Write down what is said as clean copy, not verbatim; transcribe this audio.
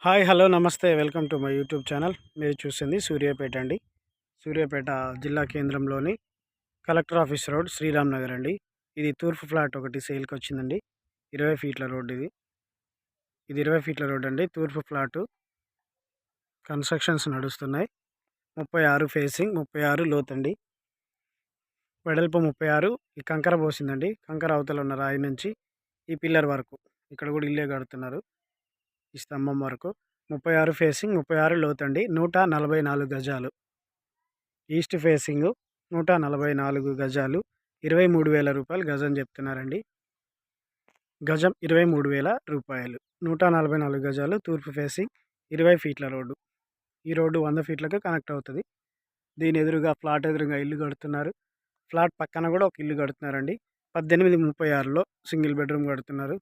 Hi hello నమస్తే welcome to my YouTube channel. మీరు చూసింది సూర్యాపేట అండి. సూర్యాపేట జిల్లా కేంద్రంలోని collector office road, Sriram Nagar అండి. ఇది తూర్పు ఫ్లాట్ ఒకటి సేల్కి వచ్చిందండి. 20 ఫీట్ల రోడ్ ఇది 20 ఫీట్ల రోడ్ అండి. తూర్పు ఫ్లాటు కన్స్ట్రక్షన్స్ నడుస్తున్నాయి. 36 ఫేసింగ్, 36 లోతండి. వెడల్పు 36. ఈ కంకర పోసిందండి. కంకర అవతల ఉన్న రాయి నుంచి ఈ పిల్లర్ వరకు ఇక్కడ కూడా ఇల్లే కడుతున్నారు. ఈ స్తంభం వరకు 36 ఫేసింగ్, 36 లోతండి. 144 గజాలు. ఈస్ట్ ఫేసింగ్ 144 గజాలు. 23,000 రూపాయలు గజం చెప్తున్నారండి. గజం 23,000 రూపాయలు. 144 గజాలు, తూర్పు ఫేసింగ్, 20 ఫీట్ల రోడ్డు. ఈ రోడ్డు 100 ఫీట్లకు కనెక్ట్ అవుతుంది. దీని ఎదురుగా ఫ్లాట్ ఎదురుగా ఇల్లు కడుతున్నారు. ఫ్లాట్ పక్కన కూడా ఒక ఇల్లు కడుతున్నారండి. 1836లో సింగిల్ బెడ్రూమ్ కడుతున్నారు.